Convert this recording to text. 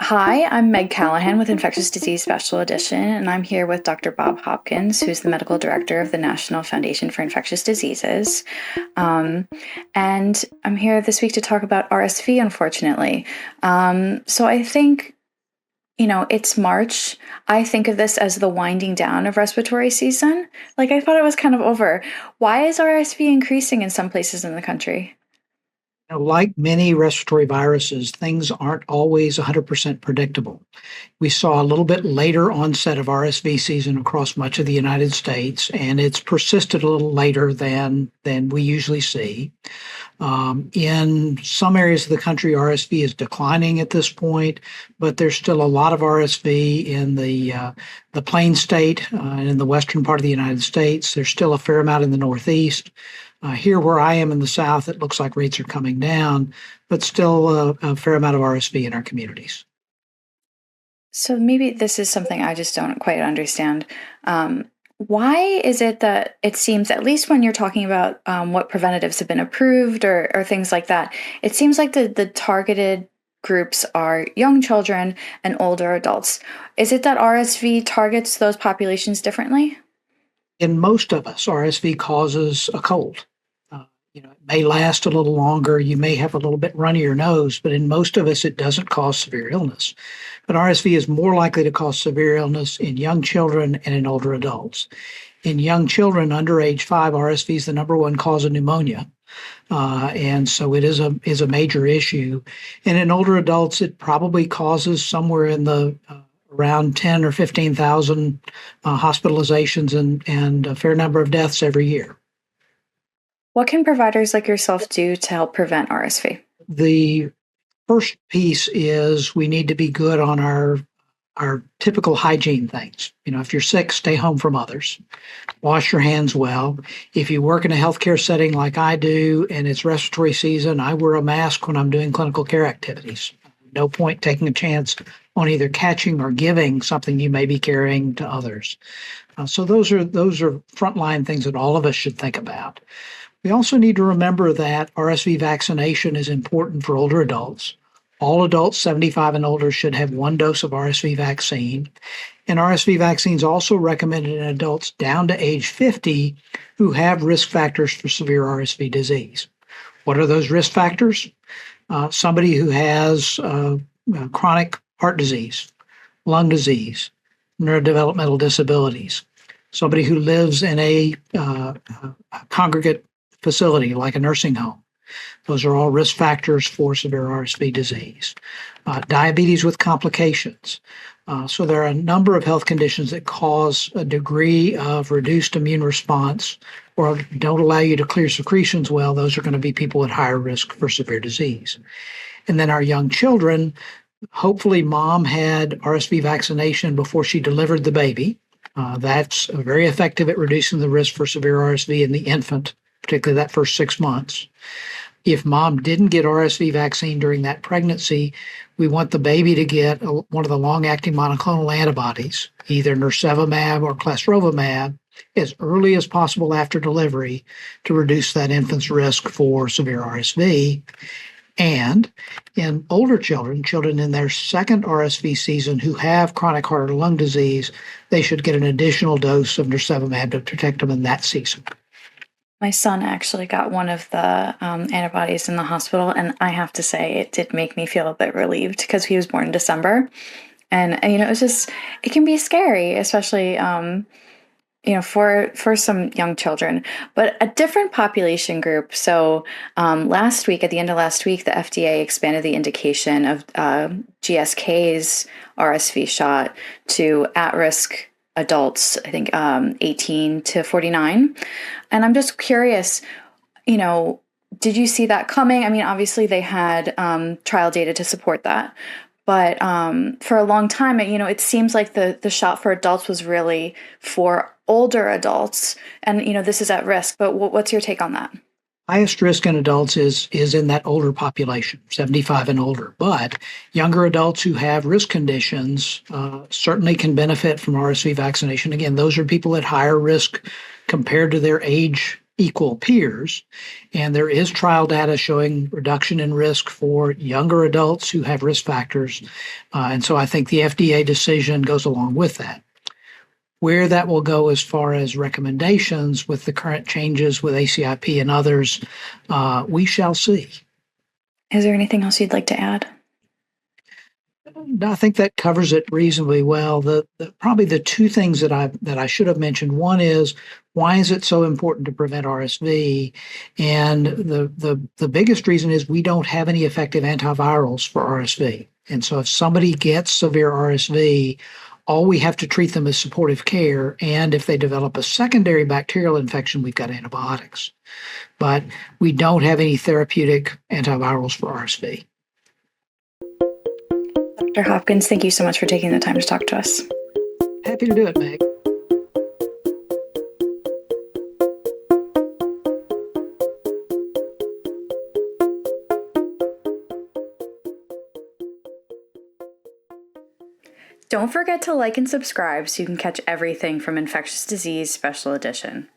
Hi, I'm Meg Callahan with Infectious Disease Special Edition, and I'm here with Dr. Bob Hopkins, who's the medical director of the National Foundation for Infectious Diseases. Um, and I'm here this week to talk about RSV, unfortunately. So I think, it's March. I think of this as the winding down of respiratory season. Like, I thought it was kind of over. Why is RSV increasing in some places in the country? Like many respiratory viruses, things aren't always 100% predictable. We saw a little bit later onset of RSV season across much of the United States, and it's persisted a little later than we usually see. In some areas of the country, RSV is declining at this point, but there's still a lot of RSV in the Plain State and in the western part of the United States. There's still a fair amount in the Northeast. Here, where I am in the South, it looks like rates are coming down, but still a fair amount of RSV in our communities. So maybe this is something I just don't quite understand. Why is it that it seems, at least when you're talking about what preventatives have been approved or things like that, it seems like the targeted groups are young children and older adults. Is it that RSV targets those populations differently? In most of us, RSV causes a cold. It may last a little longer. You may have a little bit runnier nose, but in most of us, it doesn't cause severe illness. But RSV is more likely to cause severe illness in young children and in older adults. In young children under age 5, RSV is the number one cause of pneumonia. And so it is a major issue. And in older adults, it probably causes somewhere in the around 10 or 15,000 hospitalizations and a fair number of deaths every year. What can providers like yourself do to help prevent RSV? The first piece is we need to be good on our typical hygiene things. If you're sick, stay home from others. Wash your hands well. If you work in a healthcare setting like I do and it's respiratory season, I wear a mask when I'm doing clinical care activities. No point taking a chance on either catching or giving something you may be carrying to others. So those are frontline things that all of us should think about. We also need to remember that RSV vaccination is important for older adults. All adults 75 and older should have one dose of RSV vaccine. And RSV vaccine is also recommended in adults down to age 50 who have risk factors for severe RSV disease. What are those risk factors? Somebody who has chronic heart disease, lung disease, neurodevelopmental disabilities, somebody who lives in a congregate facility like a nursing home. Those are all risk factors for severe RSV disease. Diabetes with complications. So there are a number of health conditions that cause a degree of reduced immune response or don't allow you to clear secretions well. Those are going to be people at higher risk for severe disease. And then our young children, hopefully mom had RSV vaccination before she delivered the baby. That's very effective at reducing the risk for severe RSV in the infant, particularly that first 6 months. If mom didn't get RSV vaccine during that pregnancy, we want the baby to get one of the long-acting monoclonal antibodies, either nirsevimab or clesrovimab, as early as possible after delivery to reduce that infant's risk for severe RSV. And in older children in their second RSV season who have chronic heart or lung disease, they should get an additional dose of nirsevimab to protect them in that season. My son actually got one of the antibodies in the hospital, and I have to say it did make me feel a bit relieved because he was born in December. And it can be scary, especially, for some young children. But a different population group. So last week, at the end of last week, the FDA expanded the indication of GSK's RSV shot to at-risk adults, I think 18 to 49. And I'm just curious, did you see that coming? I mean, obviously they had trial data to support that. But for a long time, it seems like the shot for adults was really for older adults. And, this is at risk. But what's your take on that? Highest risk in adults is in that older population, 75 and older. But younger adults who have risk conditions certainly can benefit from RSV vaccination. Again, those are people at higher risk compared to their age equal peers. And there is trial data showing reduction in risk for younger adults who have risk factors. And so I think the FDA decision goes along with that. Where that will go as far as recommendations with the current changes with ACIP and others, we shall see. Is there anything else you'd like to add? I think that covers it reasonably well. Probably the two things that I should have mentioned. One is, why is it so important to prevent RSV? And the biggest reason is we don't have any effective antivirals for RSV. And so if somebody gets severe RSV, all we have to treat them as supportive care. And if they develop a secondary bacterial infection, we've got antibiotics. But we don't have any therapeutic antivirals for RSV. Dr. Hopkins, thank you so much for taking the time to talk to us. Happy to do it, Meg. Don't forget to like and subscribe so you can catch everything from Infectious Disease Special Edition.